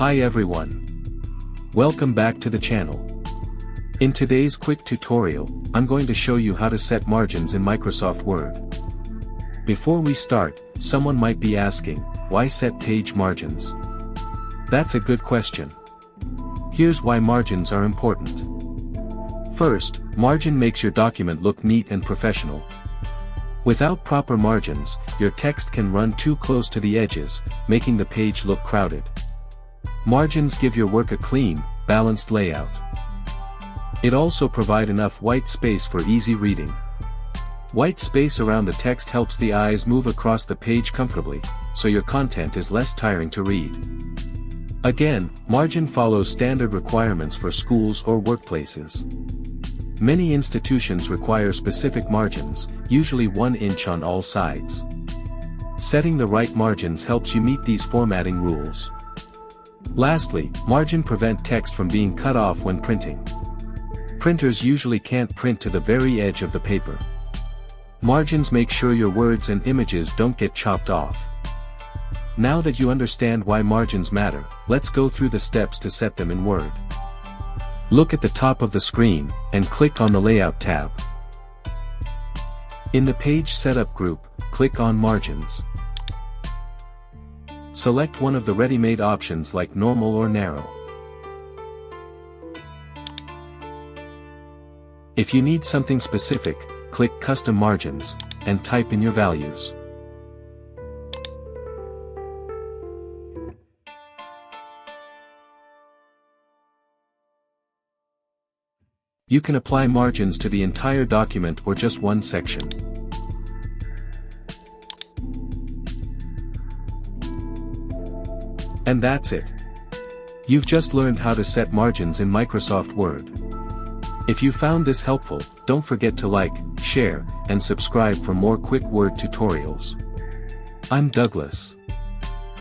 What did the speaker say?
Hi everyone. Welcome back to the channel. In today's quick tutorial, I'm going to show you how to set margins in Microsoft Word. Before we start, someone might be asking, why set page margins? That's a good question. Here's why margins are important. First, margin makes your document look neat and professional. Without proper margins, your text can run too close to the edges, making the page look crowded. Margins give your work a clean, balanced layout. It also provides enough white space for easy reading. White space around the text helps the eyes move across the page comfortably, so your content is less tiring to read. Again, margin follows standard requirements for schools or workplaces. Many institutions require specific margins, usually 1 inch on all sides. Setting the right margins helps you meet these formatting rules. Lastly, margins prevent text from being cut off when printing. Printers usually can't print to the very edge of the paper. Margins make sure your words and images don't get chopped off. Now that you understand why margins matter, let's go through the steps to set them in Word. Look at the top of the screen, and click on the Layout tab. In the Page Setup group, click on Margins. Select one of the ready-made options like Normal or Narrow. If you need something specific, click Custom Margins, and type in your values. You can apply margins to the entire document or just one section. And that's it. You've just learned how to set margins in Microsoft Word. If you found this helpful, don't forget to like, share, and subscribe for more quick Word tutorials. I'm Douglas.